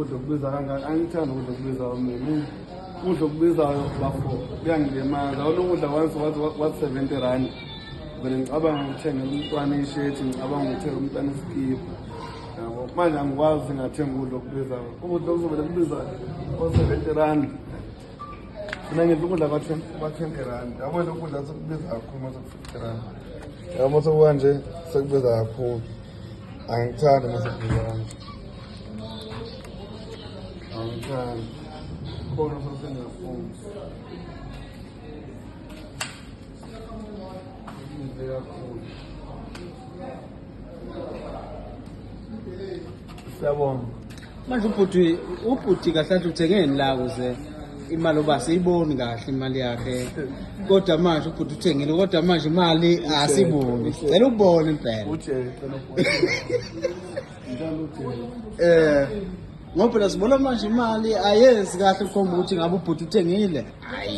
ukudla okubiza kangaka, angithanda ukudla okubizayo mina. Ukudla okubizayo bafo kuyangilimaza. Ukudla once what 70 rand. Vele ngicabanga ukuthengela umntwana ishethi, ngicabanga ukuthengela umntwana isikipha. Yabo manje angikwazi ngathenga ukudla okubizayo. Ukudla okuzovele kubiza o-70 rand. Mina ngidla ukudla kwa-20 rand. Yabo lokhu kudla sekubiza kakhulu mase ku-50 rand. Yabo sekanje sekubiza kakhulu. Angithandi mase kubiza kanje. Angithandi. Khona sesingafuni. Siyabonga. Manje ubhuti kahle uthengeni la ukuze imali oba siyiboni kahle imali yakhe. Kodwa manje ubhuti uthengile kodwa manje imali asiboni. Cela ubone impela. Ngoba phela sibona manje imali ayenzi kahle ukhomba ukuthi ngabe ubhuti uthengile. Hayi.